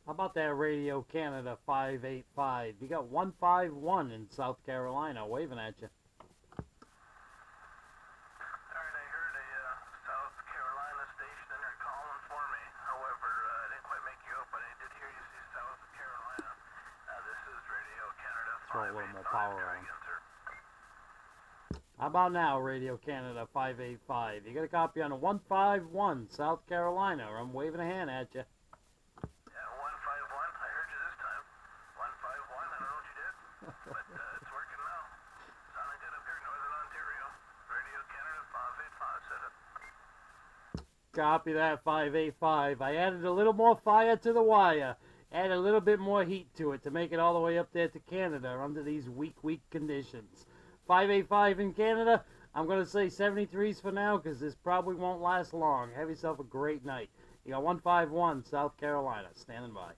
How about that Radio Canada 585? You got 151 in South Carolina waving at you. Alright, I heard a South Carolina station in there calling for me. However, I didn't quite make you up, but I did hear you say South Carolina. This is Radio Canada Throw a little more 585. power Try on. again, sir. How about now, Radio Canada 585? You got a copy on a 151 South Carolina. I'm waving a hand at you. Yeah, 151. I heard you this time. 151. I don't know what you did, but it's working now. Sounding good up here in Northern Ontario. Radio Canada 585 said it. Copy that 585. I added a little more fire to the wire. Added a little bit more heat to it to make it all the way up there to Canada under these weak conditions. 585 in Canada. I'm going to say 73s for now because this probably won't last long. Have yourself a great night. You got 151 South Carolina standing by.